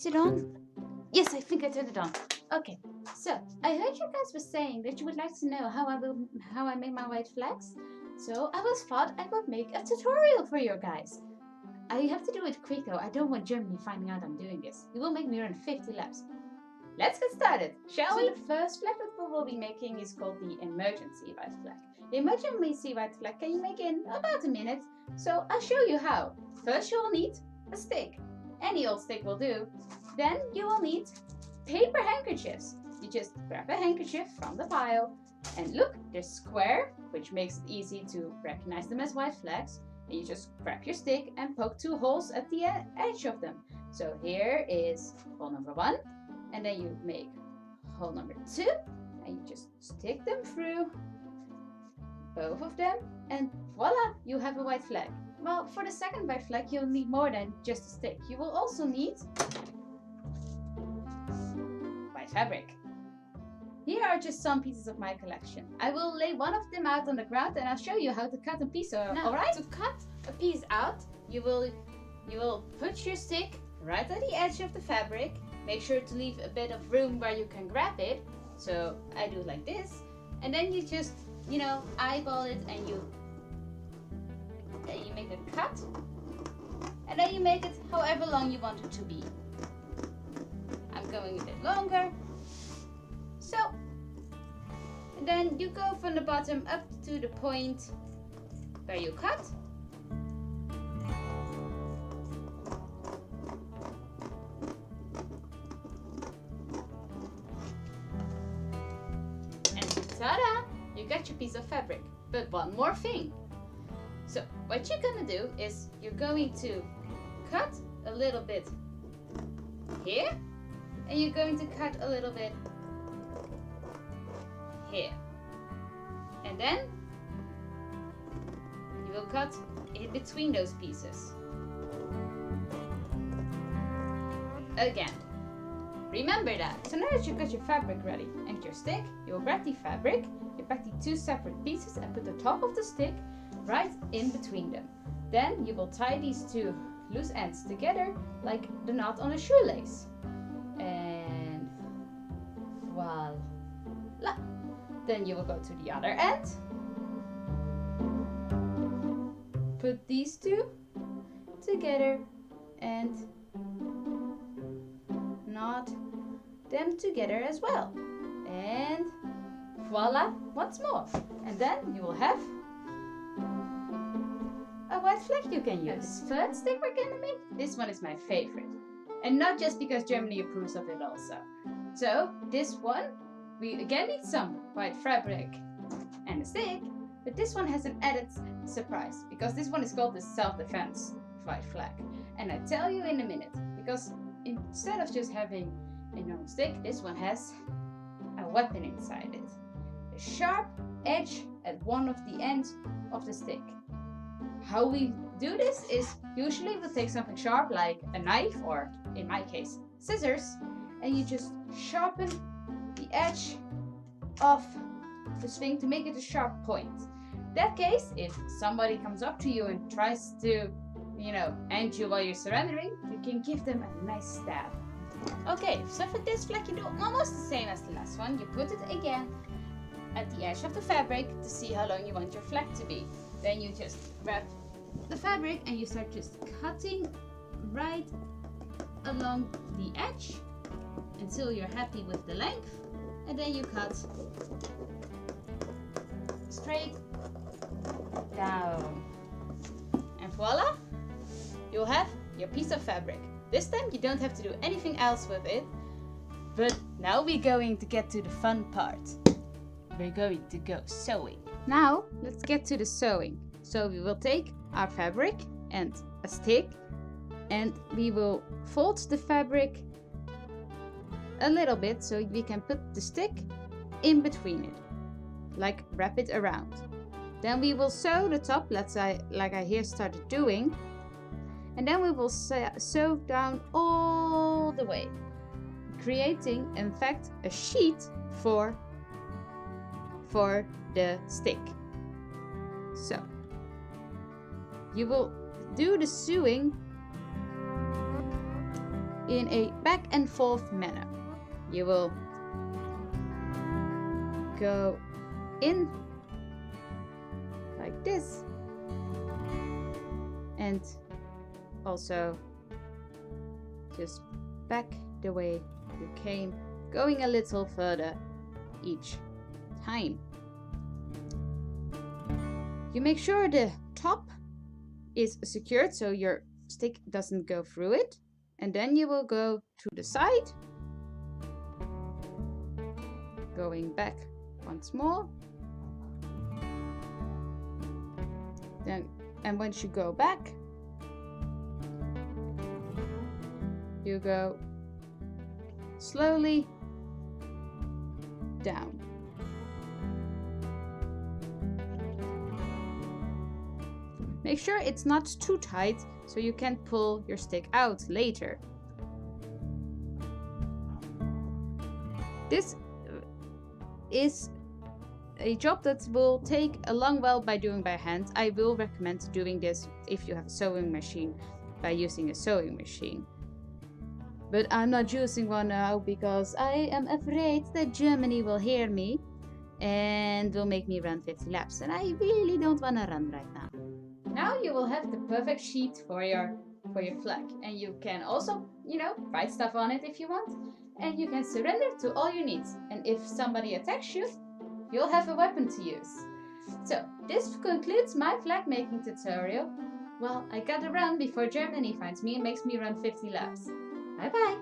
it on? Yes, I think I turned it on. Okay, so I heard you guys were saying that you would like to know how I make my white flags. So I thought I would make a tutorial for you guys. I have to do it quick though. I don't want Germany finding out I'm doing this. It will make me run 50 laps. Let's get started, shall we? The first flag that we will be making is called the emergency white flag. The emergency white flag can you make in about a minute. So I'll show you how. First you will need a stick. Any old stick will do. Then you will need paper handkerchiefs. You just grab a handkerchief from the pile and look, they're square, which makes it easy to recognize them as white flags. And you just grab your stick and poke 2 holes at the edge of them. So here is hole number 1, and then you make hole number 2, and you just stick them through both of them, and voila, you have a white flag. Well, for the second white flag, you'll need more than just a stick. You will also need white fabric. Here are just some pieces of my collection. I will lay one of them out on the ground and I'll show you how to cut a piece. Alright? To cut a piece out, you will put your stick right at the edge of the fabric. Make sure to leave a bit of room where you can grab it. So I do like this. And then you just, eyeball it and you make a cut. And then you make it however long you want it to be. I'm going a bit longer. So, and then you go from the bottom up to the point where you cut. And ta-da! You got your piece of fabric. But one more thing. So, what you're gonna do is you're going to cut a little bit here, and you're going to cut a little bit here, and then you will cut in between those pieces again. Remember that. So now that you've got your fabric ready and your stick, you will grab the fabric, you pack the 2 separate pieces and put the top of the stick right in between them. Then you will tie these 2 loose ends together like the knot on a shoelace, and voila. Then you will go to the other end, put these 2 together and knot them together as well. And voila, once more. And then you will have a white flag you can use. This third stick we're gonna make, this one is my favorite. And not just because Germany approves of it also. So this one, we again need some white fabric and a stick, but this one has an added surprise because this one is called the self-defense white flag. And I tell you in a minute, because instead of just having a normal stick, this one has a weapon inside it. A sharp edge at one of the ends of the stick. How we do this is usually we'll take something sharp like a knife, or in my case, scissors, and you just sharpen the edge of the string to make it a sharp point. In that case, if somebody comes up to you and tries to, end you while you're surrendering, you can give them a nice stab. Okay, so for this flag you do almost the same as the last one. You put it again at the edge of the fabric to see how long you want your flag to be. Then you just grab the fabric and you start just cutting right along the edge until you're happy with the length, and then you cut straight down, and voila, you'll have your piece of fabric. This time you don't have to do anything else with it, but now we're going to get to the fun part. We're going to go sewing. Now let's get to the sewing. So we will take our fabric and a stick, and we will fold the fabric a little bit so we can put the stick in between it, like wrap it around. Then we will sew the top, like I here started doing, and then we will sew down all the way, creating in fact a sheet for the stick. So you will do the sewing in a back and forth manner. You will go in like this and also just back the way you came, going a little further each time. You make sure the top is secured so your stick doesn't go through it, and then you will go to the side, going back once more. Then, and once you go back, you go slowly down. Make sure it's not too tight so you can pull your stick out later. This is a job that will take a long while by doing by hand. I will recommend doing this if you have a sewing machine by using a sewing machine. But I'm not using one now because I am afraid that Germany will hear me and will make me run 50 laps, and I really don't want to run right now. Now you will have the perfect sheet for your flag, and you can also, write stuff on it if you want, and you can surrender to all your needs. And if somebody attacks you, you'll have a weapon to use. So this concludes my flag making tutorial. Well, I gotta run before Germany finds me and makes me run 50 laps. Bye bye!